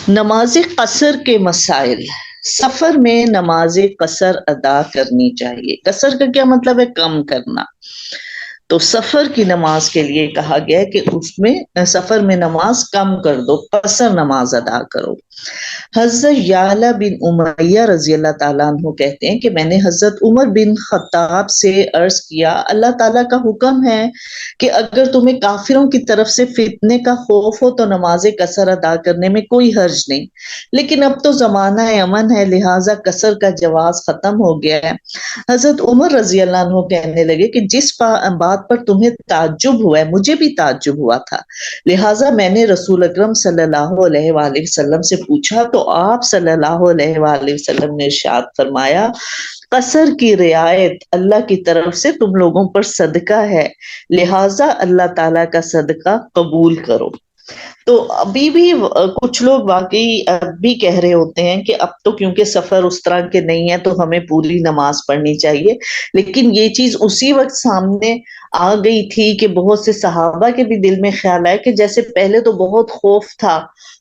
نماز قصر کے مسائل۔ سفر میں نماز قصر ادا کرنی چاہیے۔ قصر کا کیا مطلب ہے؟ کم کرنا۔ تو سفر کی نماز کے لیے کہا گیا ہے کہ اس میں سفر میں نماز کم کر دو، قصر نماز ادا کرو۔ حضرت یعلا بن امیہ رضی اللہ تعالیٰ عنہ کہتے ہیں کہ میں نے حضرت عمر بن خطاب سے عرض کیا، اللہ تعالیٰ کا حکم ہے کہ اگر تمہیں کافروں کی طرف سے فتنے کا خوف ہو تو نماز قصر ادا کرنے میں کوئی حرج نہیں، لیکن اب تو زمانہ امن ہے، لہٰذا قصر کا جواز ختم ہو گیا ہے۔ حضرت عمر رضی اللہ عنہ کہنے لگے کہ جس بات پر تمہیں تعجب ہوا ہے مجھے بھی تعجب ہوا تھا، لہٰذا میں نے رسول اکرم صلی اللہ علیہ وآلہ وسلم سے پوچھا تو آپ صلی اللہ علیہ وآلہ وسلم نے ارشاد فرمایا، قصر کی رعایت اللہ کی طرف سے تم لوگوں پر صدقہ ہے، لہٰذا اللہ تعالیٰ کا صدقہ قبول کرو۔ تو ابھی بھی کچھ لوگ واقعی اب بھی کہہ رہے ہوتے ہیں کہ اب تو کیونکہ سفر اس طرح کے نہیں ہے تو ہمیں پوری نماز پڑھنی چاہیے، لیکن یہ چیز اسی وقت سامنے آ گئی تھی کہ بہت سے صحابہ کے بھی دل میں خیال آیا کہ جیسے پہلے تو بہت خوف تھا،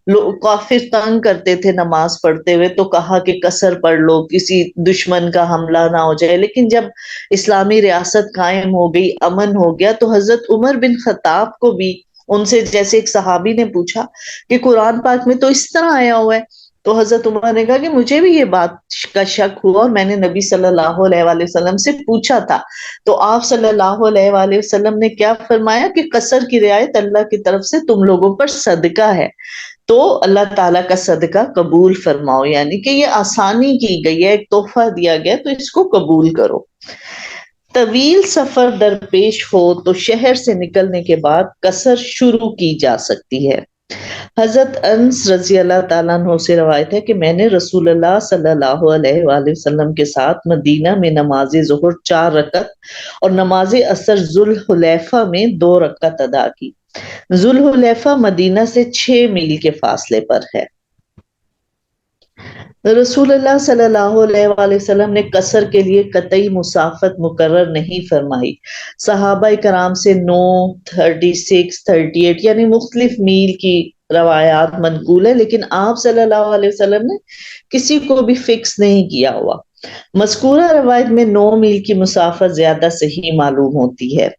لوگ کافر تنگ کرتے تھے نماز پڑھتے ہوئے، تو کہا کہ قصر پڑھ لو کسی دشمن کا حملہ نہ ہو جائے، لیکن جب اسلامی ریاست قائم ہو گئی، امن ہو گیا، تو حضرت عمر بن خطاب کو بھی ان سے جیسے ایک صحابی نے پوچھا کہ قرآن پاک میں تو اس طرح آیا ہوا ہے، تو حضرت عمر نے کہا کہ مجھے بھی یہ بات کا شک ہوا اور میں نے نبی صلی اللہ علیہ وآلہ وسلم سے پوچھا تھا، تو آپ صلی اللہ علیہ وآلہ وسلم نے کیا فرمایا کہ قصر کی رعایت اللہ کی طرف سے تم لوگوں پر صدقہ ہے، تو اللہ تعالیٰ کا صدقہ قبول فرماؤ، یعنی کہ یہ آسانی کی گئی ہے، ایک تحفہ دیا گیا تو اس کو قبول کرو۔ طویل سفر درپیش ہو تو شہر سے نکلنے کے بعد قصر شروع کی جا سکتی ہے۔ حضرت انس رضی اللہ تعالیٰ عنہ سے روایت ہے کہ میں نے رسول اللہ صلی اللہ علیہ وآلہ وسلم کے ساتھ مدینہ میں نماز ظہر 4 رکعت اور نماز عصر ذوالحلیفہ میں 2 رکعت ادا کی۔ ذوالحلیفہ مدینہ سے 6 میل کے فاصلے پر ہے۔ رسول اللہ صلی اللہ علیہ وآلہ وسلم نے قصر کے لیے قطعی مسافت مقرر نہیں فرمائی۔ صحابہ کرام سے 9، 36، 38 یعنی مختلف میل کی روایات منقول ہے، لیکن آپ صلی اللہ علیہ وسلم نے کسی کو بھی فکس نہیں کیا ہوا۔ مذکورہ روایت میں 9 میل کی مسافت زیادہ صحیح معلوم ہوتی ہے۔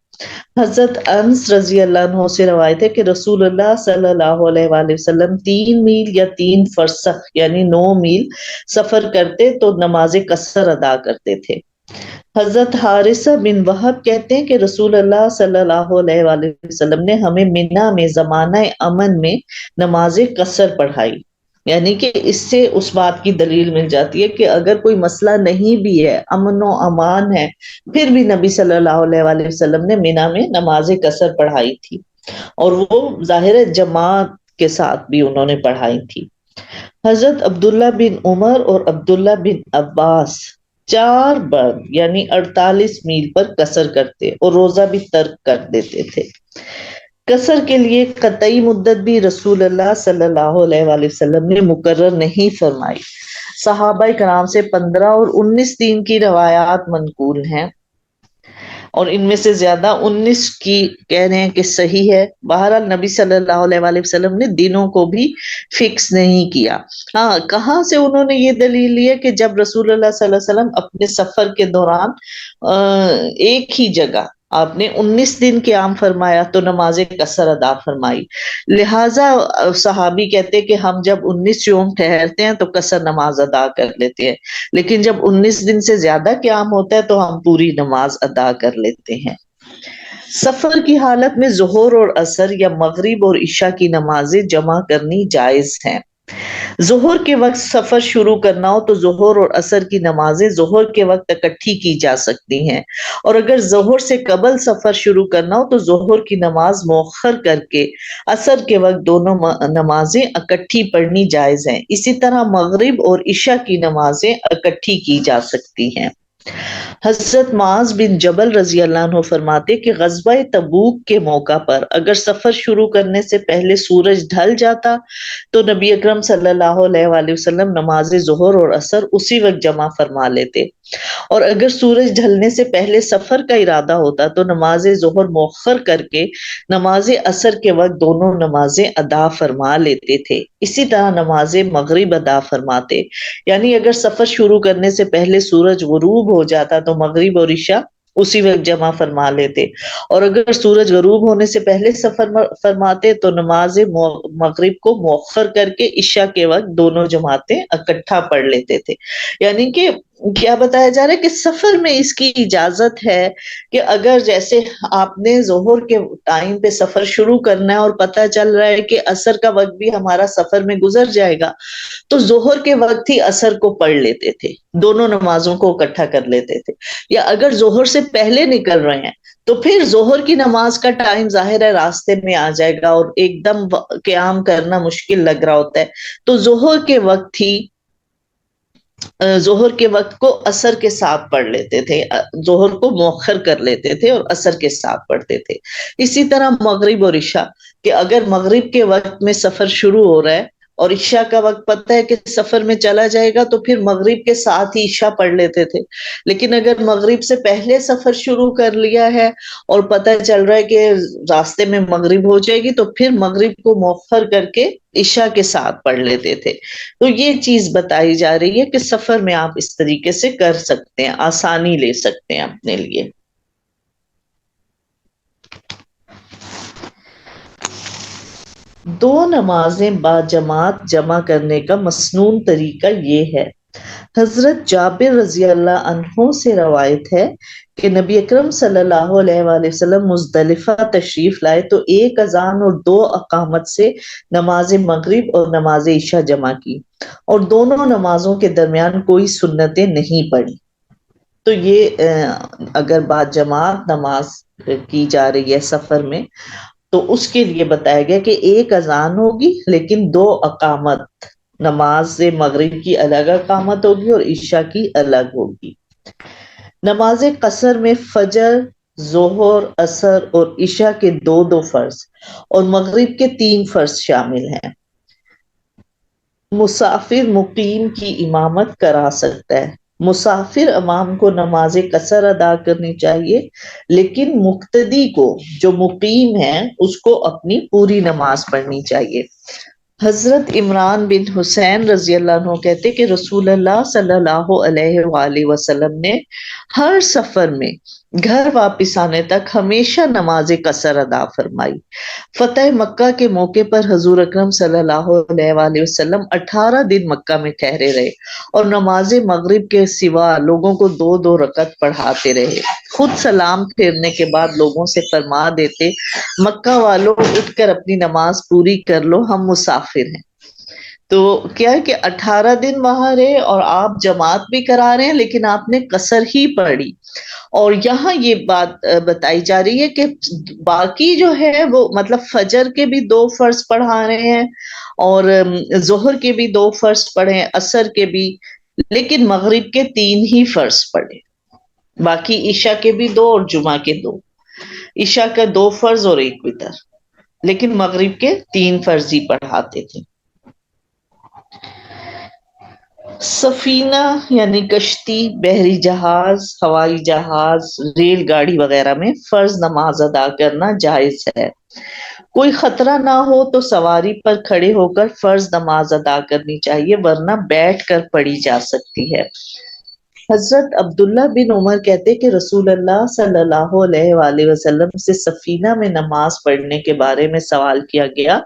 حضرت انس رضی اللہ عنہ سے روایت ہے کہ رسول اللہ صلی اللہ علیہ وآلہ وسلم 3 میل یا 3 فرسخ یعنی 9 میل سفر کرتے تو نماز قصر ادا کرتے تھے۔ حضرت حارثہ بن وہب کہتے ہیں کہ رسول اللہ صلی اللہ علیہ وآلہ وسلم نے ہمیں منی میں زمانہ امن میں نماز قصر پڑھائی، یعنی کہ اس سے اس بات کی دلیل مل جاتی ہے کہ اگر کوئی مسئلہ نہیں بھی ہے، امن و امان ہے، پھر بھی نبی صلی اللہ علیہ وآلہ وسلم نے منی میں نماز قصر پڑھائی تھی، اور وہ ظاہر جماعت کے ساتھ بھی انہوں نے پڑھائی تھی۔ حضرت عبداللہ بن عمر اور عبداللہ بن عباس 4 بر یعنی 48 میل پر قصر کرتے اور روزہ بھی ترک کر دیتے تھے۔ قصر کے لیے قطعی مدت بھی رسول اللہ صلی اللہ علیہ وآلہ وسلم نے مقرر نہیں فرمائی۔ صحابہ کرام سے 15 اور 19 دن کی روایات منقول ہیں، اور ان میں سے زیادہ 19 کی کہہ رہے ہیں کہ صحیح ہے۔ بہرحال نبی صلی اللہ علیہ وآلہ وسلم نے دنوں کو بھی فکس نہیں کیا۔ ہاں، کہاں سے انہوں نے یہ دلیل لی ہے کہ جب رسول اللہ صلی اللہ علیہ وسلم اپنے سفر کے دوران ایک ہی جگہ آپ نے 19 دن قیام فرمایا تو نماز قصر ادا فرمائی، لہٰذا صحابی کہتے کہ ہم جب 19 یوم ٹھہرتے ہیں تو قصر نماز ادا کر لیتے ہیں، لیکن جب 19 دن سے زیادہ قیام ہوتا ہے تو ہم پوری نماز ادا کر لیتے ہیں۔ سفر کی حالت میں ظہر اور عصر یا مغرب اور عشاء کی نمازیں جمع کرنی جائز ہیں۔ ظہر کے وقت سفر شروع کرنا ہو تو ظہر اور عصر کی نمازیں ظہر کے وقت اکٹھی کی جا سکتی ہیں، اور اگر ظہر سے قبل سفر شروع کرنا ہو تو ظہر کی نماز مؤخر کر کے عصر کے وقت دونوں نمازیں اکٹھی پڑھنی جائز ہیں۔ اسی طرح مغرب اور عشاء کی نمازیں اکٹھی کی جا سکتی ہیں۔ حضرت معاذ بن جبل رضی اللہ عنہ فرماتے کہ غزوہ تبوک کے موقع پر اگر سفر شروع کرنے سے پہلے سورج ڈھل جاتا تو نبی اکرم صلی اللہ علیہ وآلہ وسلم نماز ظہر اور عصر اسی وقت جمع فرما لیتے، اور اگر سورج ڈھلنے سے پہلے سفر کا ارادہ ہوتا تو نماز ظہر مؤخر کر کے نماز عصر کے وقت دونوں نمازیں ادا فرما لیتے تھے۔ اسی طرح نماز مغرب ادا فرماتے، یعنی اگر سفر شروع کرنے سے پہلے سورج غروب ہو جاتا تو مغرب اور عشاء اسی وقت جمع فرما لیتے، اور اگر سورج غروب ہونے سے پہلے سفر فرماتے تو نماز مغرب کو مؤخر کر کے عشاء کے وقت دونوں جماعتیں اکٹھا پڑھ لیتے تھے۔ یعنی کہ کیا بتایا جا رہا ہے کہ سفر میں اس کی اجازت ہے کہ اگر جیسے آپ نے ظہر کے ٹائم پہ سفر شروع کرنا ہے اور پتہ چل رہا ہے کہ عصر کا وقت بھی ہمارا سفر میں گزر جائے گا تو ظہر کے وقت ہی عصر کو پڑھ لیتے تھے، دونوں نمازوں کو اکٹھا کر لیتے تھے، یا اگر ظہر سے پہلے نکل رہے ہیں تو پھر ظہر کی نماز کا ٹائم ظاہر ہے راستے میں آ جائے گا اور ایک دم قیام کرنا مشکل لگ رہا ہوتا ہے، تو ظہر کے وقت ہی ظہر کے وقت کو عصر کے ساتھ پڑھ لیتے تھے، ظہر کو مؤخر کر لیتے تھے اور عصر کے ساتھ پڑھتے تھے۔ اسی طرح مغرب اور عشاء کہ اگر مغرب کے وقت میں سفر شروع ہو رہا ہے اور عشاء کا وقت پتہ ہے کہ سفر میں چلا جائے گا تو پھر مغرب کے ساتھ ہی عشاء پڑھ لیتے تھے، لیکن اگر مغرب سے پہلے سفر شروع کر لیا ہے اور پتہ چل رہا ہے کہ راستے میں مغرب ہو جائے گی تو پھر مغرب کو مؤخر کر کے عشاء کے ساتھ پڑھ لیتے تھے۔ تو یہ چیز بتائی جا رہی ہے کہ سفر میں آپ اس طریقے سے کر سکتے ہیں، آسانی لے سکتے ہیں اپنے لیے۔ دو نمازیں با جماعت جمع کرنے کا مسنون طریقہ یہ ہے۔ حضرت جابر رضی اللہ عنہ سے روایت ہے کہ نبی اکرم صلی اللہ علیہ وآلہ وسلم مزدلفہ تشریف لائے تو ایک اذان اور دو اقامت سے نماز مغرب اور نماز عشاء جمع کی، اور دونوں نمازوں کے درمیان کوئی سنتیں نہیں پڑھی۔ تو یہ اگر بعد جماعت نماز کی جا رہی ہے سفر میں تو اس کے لیے بتایا گیا کہ ایک اذان ہوگی لیکن دو اقامت، نماز مغرب کی الگ اقامت ہوگی اور عشاء کی الگ ہوگی۔ نماز قصر میں فجر، ظہر، عصر اور عشاء کے دو دو فرض اور مغرب کے 3 فرض شامل ہیں۔ مسافر مقیم کی امامت کرا سکتا ہے۔ مسافر امام کو نماز قصر ادا کرنی چاہیے، لیکن مقتدی کو جو مقیم ہے اس کو اپنی پوری نماز پڑھنی چاہیے۔ حضرت عمران بن حسین رضی اللہ عنہ کہتے کہ رسول اللہ صلی اللہ علیہ وآلہ وسلم نے ہر سفر میں گھر واپس آنے تک ہمیشہ نماز قصر ادا فرمائی۔ فتح مکہ کے موقع پر حضور اکرم صلی اللہ علیہ وآلہ وسلم 18 دن مکہ میں ٹھہرے رہے اور نماز مغرب کے سوا لوگوں کو 2 رکعت پڑھاتے رہے۔ خود سلام پھیرنے کے بعد لوگوں سے فرما دیتے، مکہ والوں اٹھ کر اپنی نماز پوری کر لو، ہم مسافر ہیں۔ تو کیا ہے کہ 18 دن وہاں رہے اور آپ جماعت بھی کرا رہے ہیں لیکن آپ نے قصر ہی پڑھی، اور یہاں یہ بات بتائی جا رہی ہے کہ باقی جو ہے وہ مطلب فجر کے بھی 2 فرض پڑھا رہے ہیں اور ظہر کے بھی 2 فرض پڑھے، عصر کے بھی، لیکن مغرب کے 3 ہی فرض پڑھے، باقی عشاء کے بھی 2 اور جمعہ کے 2، عشاء کا 2 فرض اور 1 وتر، لیکن مغرب کے 3 فرض ہی پڑھاتے تھے۔ سفینہ یعنی کشتی، بحری جہاز، ہوائی جہاز، ریل گاڑی وغیرہ میں فرض نماز ادا کرنا جائز ہے۔ کوئی خطرہ نہ ہو تو سواری پر کھڑے ہو کر فرض نماز ادا کرنی چاہیے، ورنہ بیٹھ کر پڑھی جا سکتی ہے۔ حضرت عبداللہ بن عمر کہتے کہ رسول اللہ صلی اللہ علیہ وآلہ وسلم سے سفینہ میں نماز پڑھنے کے بارے میں سوال کیا گیا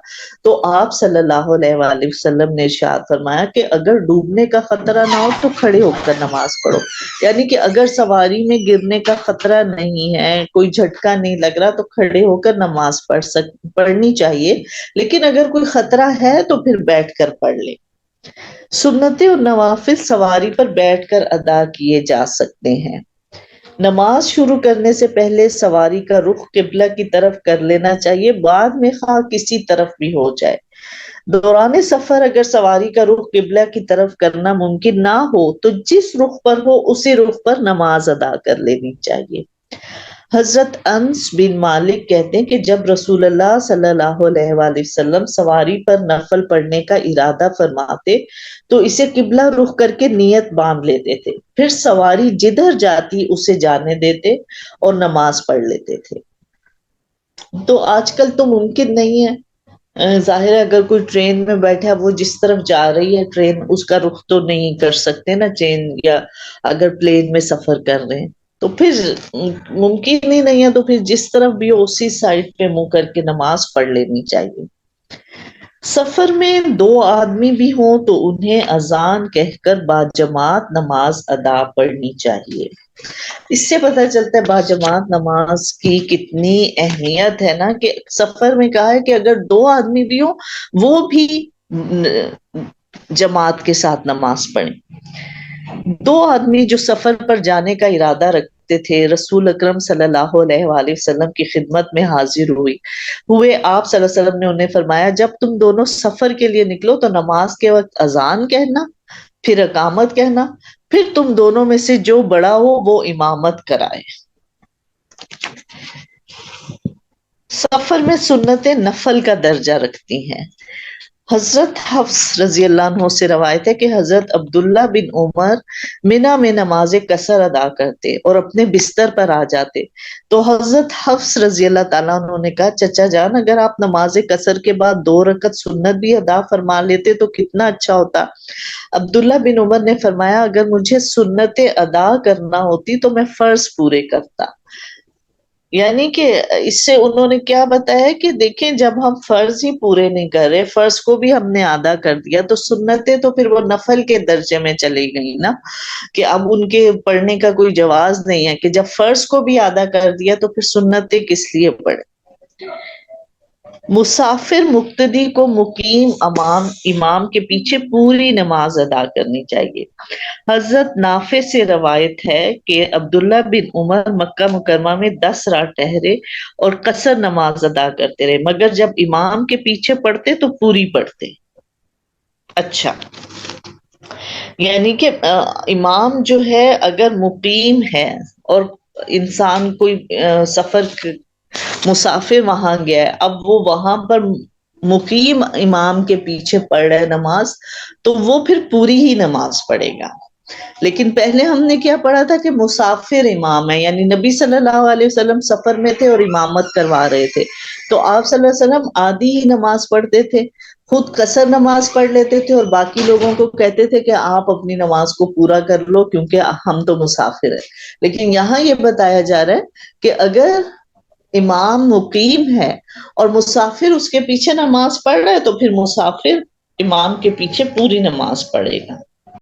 تو آپ صلی اللہ علیہ وآلہ وسلم نے ارشاد فرمایا کہ اگر ڈوبنے کا خطرہ نہ ہو تو کھڑے ہو کر نماز پڑھو، یعنی کہ اگر سواری میں گرنے کا خطرہ نہیں ہے، کوئی جھٹکا نہیں لگ رہا تو کھڑے ہو کر نماز پڑھنی چاہیے، لیکن اگر کوئی خطرہ ہے تو پھر بیٹھ کر پڑھ لیں۔ سنتیں اور نوافل سواری پر بیٹھ کر ادا کیے جا سکتے ہیں۔ نماز شروع کرنے سے پہلے سواری کا رخ قبلہ کی طرف کر لینا چاہیے، بعد میں خواہ کسی طرف بھی ہو جائے۔ دوران سفر اگر سواری کا رخ قبلہ کی طرف کرنا ممکن نہ ہو تو جس رخ پر ہو اسی رخ پر نماز ادا کر لینی چاہیے۔ حضرت انس بن مالک کہتے ہیں کہ جب رسول اللہ صلی اللہ علیہ وآلہ وسلم سواری پر نفل پڑھنے کا ارادہ فرماتے تو اسے قبلہ رخ کر کے نیت باندھ لیتے تھے، پھر سواری جدھر جاتی اسے جانے دیتے اور نماز پڑھ لیتے تھے۔ تو آج کل تو ممکن نہیں ہے، ظاہر ہے اگر کوئی ٹرین میں بیٹھا وہ جس طرف جا رہی ہے ٹرین اس کا رخ تو نہیں کر سکتے نا چین، یا اگر پلین میں سفر کر رہے ہیں تو پھر ممکن ہی نہیں ہے، تو پھر جس طرف بھی ہو اسی سائڈ پہ منہ کر کے نماز پڑھ لینی چاہیے۔ سفر میں دو آدمی بھی ہوں تو انہیں اذان کہہ کر باجماعت نماز ادا پڑھنی چاہیے۔ اس سے پتہ چلتا ہے باجماعت نماز کی کتنی اہمیت ہے نا، کہ سفر میں کہا ہے کہ اگر دو آدمی بھی ہوں وہ بھی جماعت کے ساتھ نماز پڑھیں۔ دو آدمی جو سفر پر جانے کا ارادہ رکھتے تھے رسول اکرم صلی اللہ علیہ وآلہ وسلم کی خدمت میں حاضر ہوئے آپ صلی اللہ علیہ وسلم نے انہیں فرمایا جب تم دونوں سفر کے لیے نکلو تو نماز کے وقت اذان کہنا، پھر اقامت کہنا، پھر تم دونوں میں سے جو بڑا ہو وہ امامت کرائے۔ سفر میں سنتیں نفل کا درجہ رکھتی ہیں۔ حضرت حفص رضی اللہ عنہ سے روایت ہے کہ حضرت عبداللہ بن عمر منا میں نماز قصر ادا کرتے اور اپنے بستر پر آ جاتے تو حضرت حفص رضی اللہ تعالیٰ عنہ نے کہا چچا جان اگر آپ نماز قصر کے بعد 2 رکعت سنت بھی ادا فرما لیتے تو کتنا اچھا ہوتا۔ عبداللہ بن عمر نے فرمایا اگر مجھے سنتیں ادا کرنا ہوتی تو میں فرض پورے کرتا۔ یعنی کہ اس سے انہوں نے کیا بتایا کہ دیکھیں جب ہم فرض ہی پورے نہیں کر رہے، فرض کو بھی ہم نے ادا کر دیا تو سنتیں تو پھر وہ نفل کے درجے میں چلی گئی نا، کہ اب ان کے پڑھنے کا کوئی جواز نہیں ہے، کہ جب فرض کو بھی ادا کر دیا تو پھر سنتیں کس لیے پڑھے۔ مسافر مقتدی کو مقیم امام کے پیچھے پوری نماز ادا کرنی چاہیے۔ حضرت نافع سے روایت ہے کہ عبداللہ بن عمر مکہ مکرمہ میں 10 رات ٹھہرے اور قصر نماز ادا کرتے رہے مگر جب امام کے پیچھے پڑھتے تو پوری پڑھتے۔ اچھا، یعنی کہ امام جو ہے اگر مقیم ہے اور انسان کوئی سفر مسافر وہاں گیا ہے، اب وہ وہاں پر مقیم امام کے پیچھے پڑھ رہے نماز تو وہ پھر پوری ہی نماز پڑھے گا۔ لیکن پہلے ہم نے کیا پڑھا تھا کہ مسافر امام ہے، یعنی نبی صلی اللہ علیہ وسلم سفر میں تھے اور امامت کروا رہے تھے تو آپ صلی اللہ علیہ وسلم آدھی ہی نماز پڑھتے تھے، خود قصر نماز پڑھ لیتے تھے اور باقی لوگوں کو کہتے تھے کہ آپ اپنی نماز کو پورا کر لو کیونکہ ہم تو مسافر ہیں۔ لیکن یہاں یہ بتایا جا رہا ہے کہ اگر امام مقیم ہے اور مسافر اس کے پیچھے نماز پڑھ رہا ہے تو پھر مسافر امام کے پیچھے پوری نماز پڑھے گا۔